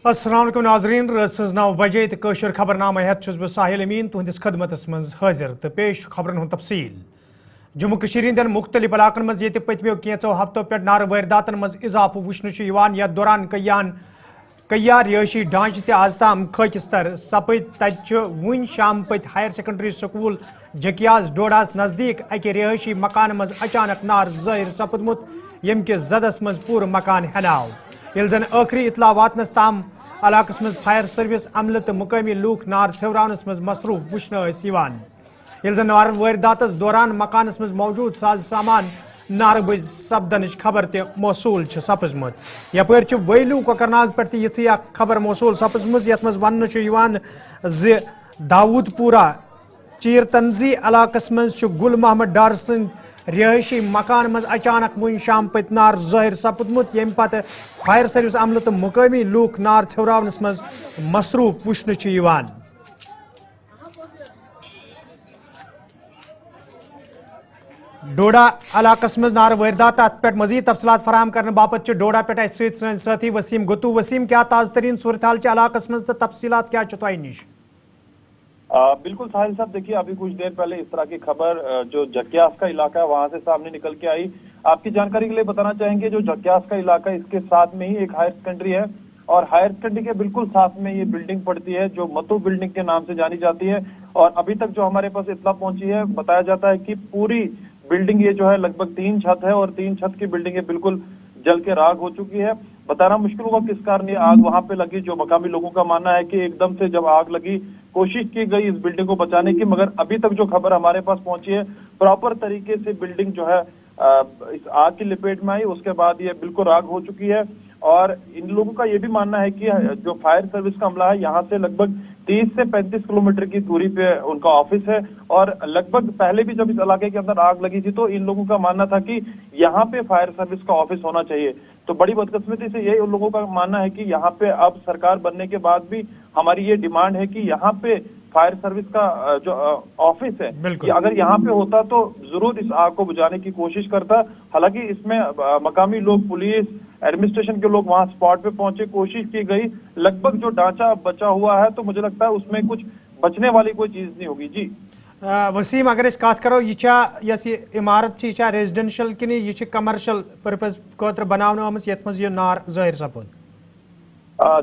السلام علیکم ناظرین رات سز 9 بجے تو خبر نامہ ہیت چھس بہ ساحل امین تہندس خدمتس من حاضر تو پیش خبرن ہند تفصیل جموں کشیر ہندین مختلف علاقن مز یہ پتمو کینچو ہفتو پہ نار وارداتن مز اضافہ وچھنہ یتھ دوران کیا رہائشی ڈھانچہ تہ آز تام خاکستر سپد تت ون شام پت ہائر سیکنڈری سکول جکیاز ڈوڈاس نزدیک اکہ رہائشی مکان مز اچانک نار ظاہر سپدمت یم کس زدس مز پور مکان ہناو یل زن آخری اطلاع واتنس تام علاقس مز فائر سروس عملہ تو مقامی لوک نار ژھیورانس مز مصروف وچھنہ یل زن نار وارداتس دوران مکانس مز موجود ساز سامان نار بز سپدنچ خبر تہ موصول سپزمت یپر ویلو کوکرناگ پہ یہ خبر موصول سپزم یت مز ون داود پورہ چیر تنزی علاقس مز گل محمد ڈار سند رہائشی مکان مز اچانک ون شام پت نار ظاہر سپدمت یم پتہ فائر سروس عملہ تو مقامی لوک نار ژھیورانس مز مصروف وچھنہ ڈوڈا علاقس مز نار واردات ات پہ مزید تفصیلات فراہم کرنے باپت ڈوڈا پہ سن ساتھی وسیم گتو وسیم کیا تازہ ترین صورتحال علاقس مز تو تفصیلات کیا تہ نش بالکل ساحل صاحب دیکھیے ابھی کچھ دیر پہلے اس طرح کی خبر جو جکیاس کا علاقہ ہے وہاں سے سامنے نکل کے آئی. آپ کی جانکاری کے لیے بتانا چاہیں گے جو جکیاس کا علاقہ ہے اس کے ساتھ میں ہی ایک ہائر سیکنڈری ہے اور ہائر سیکنڈری کے بالکل ساتھ میں یہ بلڈنگ پڑتی ہے جو متو بلڈنگ کے نام سے جانی جاتی ہے. اور ابھی تک جو ہمارے پاس اطلاع پہنچی ہے بتایا جاتا ہے کہ پوری بلڈنگ یہ جو ہے لگ بھگ 3 چھت ہے اور 3 چھت کی بلڈنگ بالکل جل کے راگ ہو چکی ہے. بتانا مشکل ہوگا کس کارن یہ آگ وہاں پہ لگی. جو مقامی لوگوں کا ماننا ہے کہ ایک دم سے جب آگ لگی کوشش کی گئی اس بلڈنگ کو بچانے کی مگر ابھی تک جو خبر ہمارے پاس پہنچی ہے پراپر طریقے سے بلڈنگ جو ہے اس آگ کی لپیٹ میں آئی. اس کے بعد یہ بالکل راگ ہو چکی ہے اور ان لوگوں کا یہ بھی ماننا ہے کہ جو فائر سروس کا عملہ ہے یہاں سے لگ بھگ 30 سے 35 کلومیٹر کی دوری پہ ان کا آفس ہے اور لگ بھگ پہلے بھی جب اس علاقے کے اندر آگ لگی تھی تو ان لوگوں کا ماننا تھا کہ یہاں پہ فائر سروس کا آفس ہونا چاہیے. تو بڑی بدقسمتی سے یہی ان لوگوں کا ماننا ہے کہ یہاں پہ اب سرکار بننے کے بعد بھی ہماری یہ ڈیمانڈ ہے کہ یہاں پہ فائر سروس کا جو آفس ہے کہ اگر یہاں پہ ہوتا تو ضرور اس آگ کو بجھانے کی کوشش کرتا. حالانکہ اس میں مقامی لوگ پولیس ایڈمنسٹریشن کے لوگ وہاں سپاٹ پہ پہنچے کوشش کی گئی. لگ بھگ جو ڈھانچہ بچا ہوا ہے تو مجھے لگتا ہے اس میں کچھ بچنے والی کوئی چیز نہیں ہوگی. جی وسیم اگر اس کات کرو یہ عمارت یہ ریزیڈینشل کن یہ کمرشل پرپز خاطر بنانے آمت یت مز یہ نار ظاہر سپد.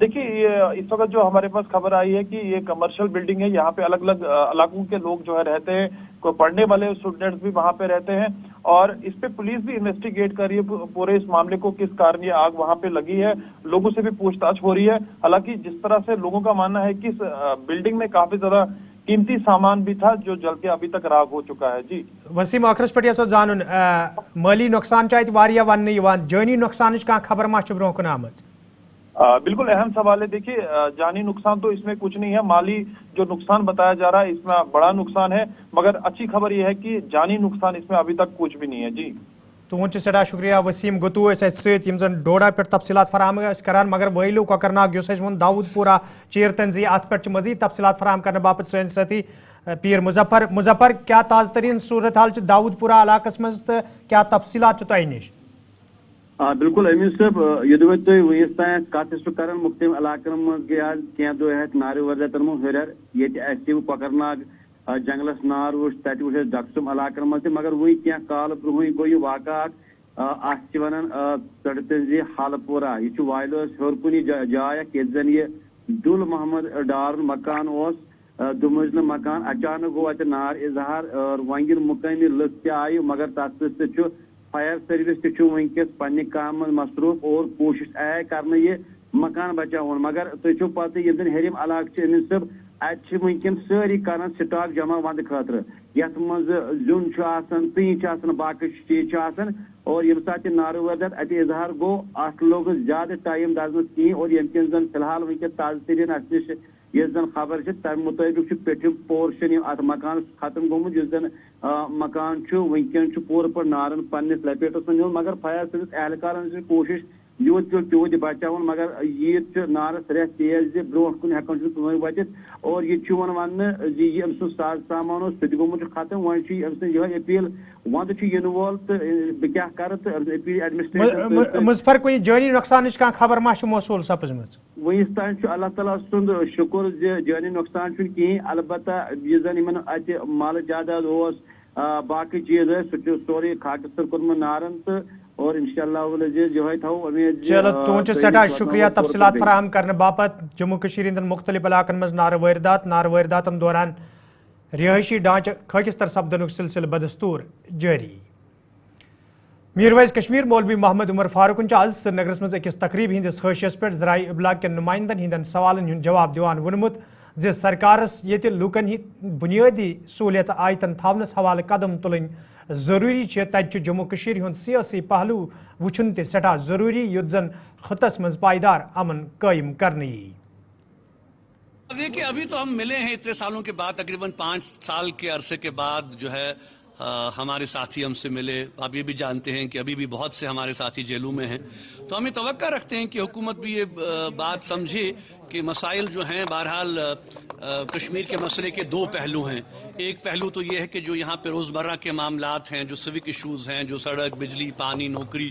دیکھیے اس وقت جو ہمارے پاس خبر آئی ہے کہ یہ کمرشل بلڈنگ ہے. یہاں پہ الگ الگ علاقوں کے لوگ جو ہے رہتے ہیں کوئی پڑھنے والے اسٹوڈنٹس بھی وہاں پہ رہتے ہیں اور اس پہ پولیس بھی انویسٹیگیٹ کر رہی ہے پورے اس معاملے کو کس کارن یہ آگ وہاں پہ لگی ہے. لوگوں سے بھی پوچھ تاچھ ہو رہی ہے. حالانکہ جس طرح سے لوگوں کا ماننا ہے کہ اس بلڈنگ میں کافی زیادہ قیمتی سامان بھی تھا جو جل کے ابھی تک راگ ہو چکا ہے. جی وسیم آخرس پہ یسو زان مالی نقصان اتنا ون جانی نقصان خبر ما برو کن آمت. بالکل اہم سوال ہے. دیکھیے جانی نقصان تو اس میں کچھ نہیں ہے. مالی جو نقصان بتایا جا رہا ہے اس میں بڑا نقصان ہے مگر اچھی خبر یہ ہے کہ جانی نقصان اس میں ابھی تک کچھ بھی نہیں ہے. جی تہد سٹھا شکریہ وسیم گتو ستم ڈوڈا پہ تفصیلات فراہم کران مگر ویلو کوکرناگ ون داود پورہ چیر تنزی ات پہ مزید تفصیلات فراہم کرنے باپت سن ساتھی پیر مظفر کیا تازہ ترین صورتحال داود پورہ علاقس مز تو کیا تفصیلات تہ نش. بالکل امین صاحب یہ تھی ونس تین کت کر مختلف علاقن مز گئی آج کی دہ نار وارداتن من ہرر یہ کوکرناگ جنگلس نار وچ تت وچ ڈکسم علاقن مز مگر وی کی کال برہ گو یہ واقعات ات ونان ژڑتنزی حال پورہ یہ وائلس ہر کن جائے یت زن یہ دل محمد ڈار مکان دمنزل مکان اچانک گو ات نار اظہار اور ونگن مقامی لک تہ آئی مگر تر سہ فائر سروس تہ ونکس پنہ کام مصروف اور کوشش آئی کرنے یہ مکان بچاؤن مگر تھی پتہ یم زن ہرم علاقہ امین صاحب ات ونکن ساری کران سٹاک جمع ود خاطر یت مز زیون تین باقی چیز اور یم سات نار واردات ات اظہار گو ات لوگ زیادہ ٹائم دزنس کہیں اور یم کن زن فی الحال ونکس تازہ ترین اس نش یس زن خبر تمہ مطابق پیٹھم پورشن ات مکان ختم گومت یس زن مکان ونکن پور پہ نارن پنس لپیٹس من مگر فائر سروس اہلکارن کوشش یوت پیو تیوت بچاون مگر یت نارس ریت تیز برو کن ہکان کن وتت اور یہ ون یہ ام سن ساز سامان سہ گومت ختم ون یہ اپیل ود ین وول تو بہ کیا کر تو اپیل ایڈمنسٹریشن مظفر کن جانی نقصان کھانا خبر ما موصول سپزم ونس تان اللہ تعالیٰ سند شکر جانی نقصان کہین البتہ یہ زن ان ات مال جائیداد باقی چیز سہ سوری خاکستر کورمت نارن تو اور انشاءاللہ العزیز یہ تھو امید چلو تہد سٹھا شکریہ تفصیلات فراہم کرنے باپت جموں کشیر ہند مختلف علاقن مز نار وارداتن دوران رہائشی ڈھانچہ خاکستر سپدنک سلسلہ بدستور جاری میرویز کشمیر مولوی محمد عمر فاروقن آز سری نگرس مز اکس تقریب ہندس حاشیس پہ ذرائع ابلاغ کن نمائندن ہندن سوالن ہند جواب دیوان ونمت زِ سرکارس یت لوکن بنیادی سہولیت آیتن تھونس حوالہ قدم تلن ضروری تت جموں کشیر ہند سیاسی پہلو وچھن تہ سٹھا ضروری یت زن خطس مز پائیدار امن قائم کرنے یی دیکھیے ابھی تو ہم ملے ہیں اتنے سالوں کے بعد تقریباً 5 سال کے عرصے کے بعد جو ہے ہمارے ساتھی ہم سے ملے. آپ یہ بھی جانتے ہیں کہ ابھی بھی بہت سے ہمارے ساتھی جیلوں میں ہیں, تو ہم یہ توقع رکھتے ہیں کہ حکومت بھی یہ بات سمجھے کہ مسائل جو ہیں بہرحال کشمیر کے مسئلے کے 2 پہلو ہیں. ایک پہلو تو یہ ہے کہ جو یہاں پہ روزمرہ کے معاملات ہیں, جو سیوک ایشوز ہیں, جو سڑک, بجلی, پانی, نوکری,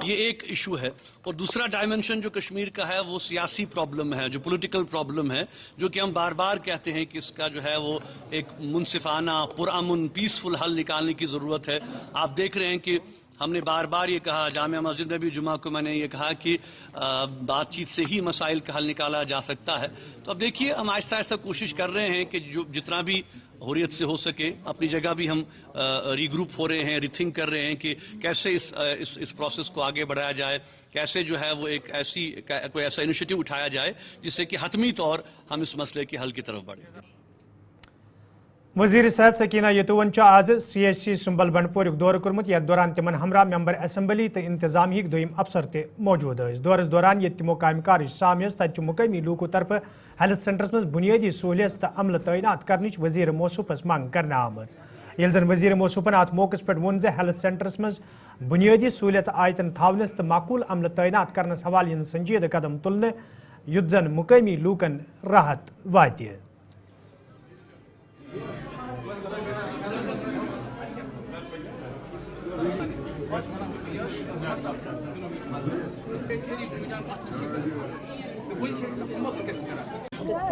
یہ ایک ایشو ہے. اور دوسرا ڈائمنشن جو کشمیر کا ہے وہ سیاسی پرابلم ہے, جو پولیٹیکل پرابلم ہے, جو کہ ہم بار بار کہتے ہیں کہ اس کا جو ہے وہ ایک منصفانہ, پرامن, پیسفل حل نکالنے کی ضرورت ہے. آپ دیکھ رہے ہیں کہ ہم نے بار بار یہ کہا, جامعہ مسجد میں بھی جمعہ کو میں نے یہ کہا کہ بات چیت سے ہی مسائل کا حل نکالا جا سکتا ہے. تو اب دیکھیے ہم آہستہ آہستہ کوشش کر رہے ہیں کہ جو جتنا بھی حریت سے ہو سکے, اپنی جگہ بھی ہم ری گروپ ہو رہے ہیں, ری تھنک کر رہے ہیں کہ کیسے اس پروسیس کو آگے بڑھایا جائے, کیسے جو ہے وہ ایک کوئی ایسا انیشیٹو اٹھایا جائے جس سے کہ حتمی طور ہم اس مسئلے کے حل کی طرف بڑھیں. وزیر صحت سکینہ یتون آز CHC سنبل بنڈپور دور کورمت, یتھ دوران تمن ہمراہ ممبر اسمبلی تو انتظامیہ دویم افسر تہ موجود ٲسۍ. دورس دوران یت تمو کامہ کارٕچ سامہِ ٲس, تتہِ چھُ مقٲمی لوٗکو طرفہٕ ہیلتھ سینٹرس مز بنیادی سہولیت تہٕ عملہٕ تعینات کرنٕچ وزیر موصوفس منگ کرنہٕ آمٕژ. ییٚلہِ زن وزیر موصوفن اتھ موقعس پٮ۪ٹھ ووٚن زِ ہیلتھ سینٹرس مز بنیادی سہولیت آیتن تھاونس تہٕ معقوٗل عملہٕ تعینات کرنس حوالہٕ یِن سنجیدٕ قدم تُلنہٕ, یُتھ زن مقٲمی لوٗکن راحت واتہِ.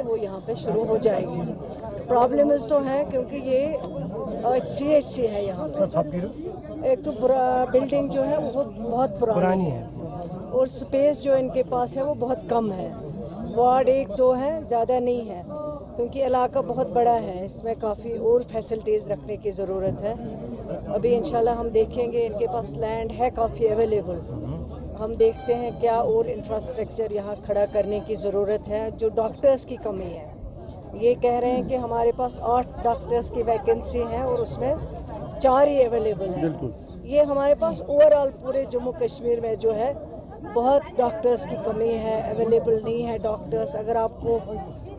وہ یہاں پہ شروع ہو جائے گی. پرابلمز تو ہیں کیونکہ یہ CHC ہے یہاں پہ. ایک تو بلڈنگ جو ہے وہ بہت پرانی ہے اور سپیس جو ان کے پاس ہے وہ بہت کم ہے. وارڈ 1-2 ہے, زیادہ نہیں ہے, کیونکہ علاقہ بہت بڑا ہے, اس میں کافی اور فیسلٹیز رکھنے کی ضرورت ہے. ابھی انشاءاللہ ہم دیکھیں گے, ان کے پاس لینڈ ہے کافی اویلیبل. ہم دیکھتے ہیں کیا اور انفراسٹرکچر یہاں کھڑا کرنے کی ضرورت ہے. جو ڈاکٹرز کی کمی ہے, یہ کہہ رہے ہیں کہ ہمارے پاس 8 ڈاکٹرز کی ویکنسی ہیں اور اس میں 4 ہی اویلیبل ہیں. یہ ہمارے پاس اوورآل پورے جموں کشمیر میں جو ہے بہت ڈاکٹرز کی کمی ہے, اویلیبل نہیں ہے ڈاکٹرز. اگر آپ کو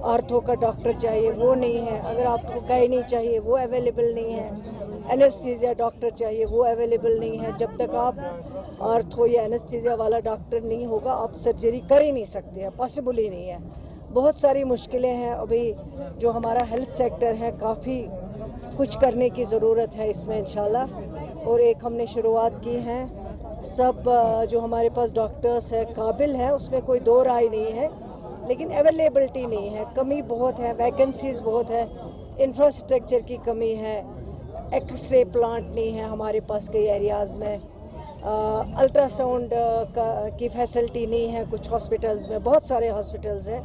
آرتھو کا ڈاکٹر چاہیے وہ نہیں ہے, اگر آپ کو گائنی چاہیے وہ اویلیبل نہیں ہے, اینستھیزیا ڈاکٹر چاہیے وہ اویلیبل نہیں ہے. جب تک آپ آرتھو یا اینستھیزیا والا ڈاکٹر نہیں ہوگا آپ سرجری کر ہی نہیں سکتے ہیں, پاسبل ہی نہیں ہے. بہت ساری مشکلیں ہیں ابھی. جو ہمارا ہیلتھ سیکٹر ہے کافی کچھ کرنے کی ضرورت ہے اس میں انشاءاللہ, اور ایک ہم نے شروعات کی ہیں. سب جو ہمارے پاس ڈاکٹرز ہیں قابل ہیں, اس میں کوئی 2 رائے نہیں ہے, لیکن اویلیبلٹی نہیں ہے, کمی بہت ہے, ویکنسیز بہت ہے, انفراسٹرکچر کی کمی ہے, ایکس رے پلانٹ نہیں ہے ہمارے پاس کئی ایریاز میں, الٹرا ساؤنڈ کی فیسلٹی نہیں ہے کچھ ہاسپٹلز میں, بہت سارے ہاسپٹلز ہیں.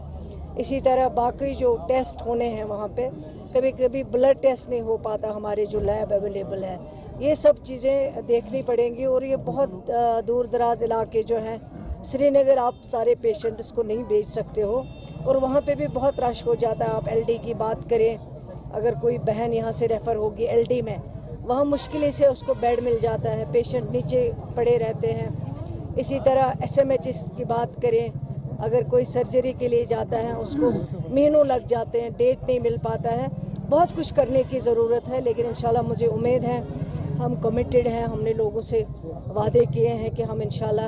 اسی طرح باقی جو ٹیسٹ ہونے ہیں وہاں پہ کبھی کبھی بلڈ ٹیسٹ نہیں ہو پاتا, ہمارے جو لیب اویلیبل ہے. یہ سب چیزیں دیکھنی پڑیں گی. اور یہ بہت دور دراز علاقے جو ہیں, سری نگر آپ سارے پیشنٹس کو نہیں بھیج سکتے ہو, اور وہاں پہ بھی بہت رش ہو جاتا ہے. آپ LD کی بات کریں, اگر کوئی بہن یہاں سے ریفر ہوگی LD میں, وہاں مشکل سے اس کو بیڈ مل جاتا ہے, پیشنٹ نیچے پڑے رہتے ہیں. اسی طرح SMHs کی بات کریں, اگر کوئی سرجری کے لیے جاتا ہے اس کو مہینوں لگ جاتے ہیں, ڈیٹ نہیں مل پاتا ہے. بہت کچھ کرنے کی ضرورت ہے, لیکن انشاءاللہ مجھے امید ہے, ہم کمیٹڈ ہیں, ہم نے لوگوں سے وعدے کیے ہیں کہ ہم انشاءاللہ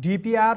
DPR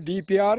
DPR,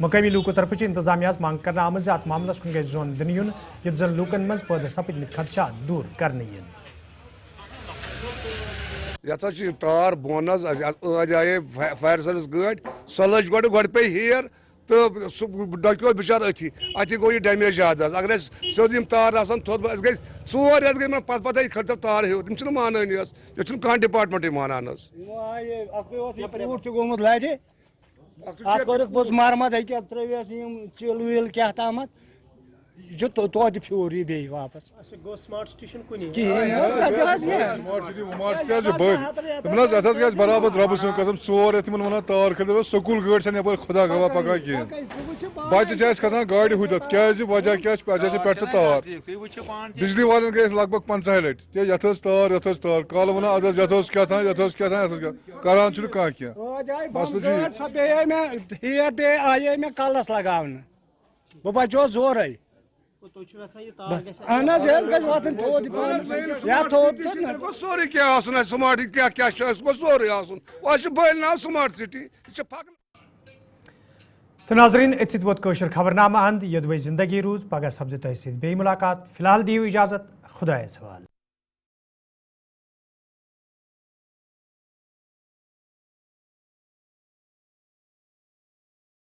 مقامی لوکو طرف انتظامیہ مانگ کرنا آمز ات معاملس کن گژھِ زون دنہٕ یُن یُتھ زن لوکن منٛز پٲدٕ سپدمٕتۍ خدشات دوٗر کرنہٕ یِن. یہ تار بون آئے فائر سروس گاڑی سو لج گۄڈٕ پے ہیر تو سہ ڈکیو بچار اتھی اتھی گو یہ ڈیمیج زیادہ اگر سیود تار آسان تھوت اس گئی ژور رٮ۪تھ گئی پتہ کھٔتۍ تار ہیوٚر یِم چھِنہٕ مانٲنی حظ یہِ چھُنہٕ کانٛہہ ڈپارٹمنٹٕے مانان حظ. گوٚمُت لرِ اتھ کوٚرُکھ پوٚز مرمت أکیٛاہ ترٛٲوِس یِم چِل وِل کیٛاہ تامتھ یہ توتہِ پھیوٗر یہِ بیٚیہِ واپس گوٚو سمارٹ سٹیشن کُنی برابر رۄبہٕ سٕنٛز قسم 4 رٮ۪تھ تِمن ونان تار کھٔتِو سکوٗل گٲڑۍ چھنہٕ یپٲرۍ خدا گواہ پکان کِہیٖنۍ بچہِ چھِ اَسہِ کھسان گاڑِ ہُتٮ۪تھ کیٛازِ وجہ کیٛاہ چھُ وجہ چھِ پٮ۪ٹھٕ چھِ تار بجلی والٮ۪ن گٔے أسۍ لگ بگ 50 لٹہِ تہِ یتھ ٲس تار یتھ ٲس تار کالہٕ ونان ادٕ حظ یتھ اوس کیٛاہ تام یتھ اوس کیٛاہ تام یتھ اوس کیٛاہ کران چھُنہٕ کانٛہہ کینٛہہ مسلہٕ چھُ سۄ پیٚیے مےٚ ہیر بیٚیہِ آیے مےٚ کلس لگاونہٕ بہٕ بچوس زورے اہن حظ یہِ گژھِ واتُن تھوٚد یا تھوٚد گوٚژھ سورُے کینٛہہ آسُن اَسہِ سمارٹ کیٛاہ کیٛاہ چھُ اَسہِ گوٚژھ سورُے آسُن اَسہِ چھُ بٔلۍ ناو سمارٹ سٹی یہِ چھِ پھَکھ. تو ناظرین اتھ سۭتۍ ووت کٲشُر خبرنامہ اند یوٚدوے زندگی روٗز پگہہ سپدِ تۄہہِ سۭتۍ بیٚیہِ مُلاقات فی الحال دِیِو اجازت خۄدایس حوالہٕ.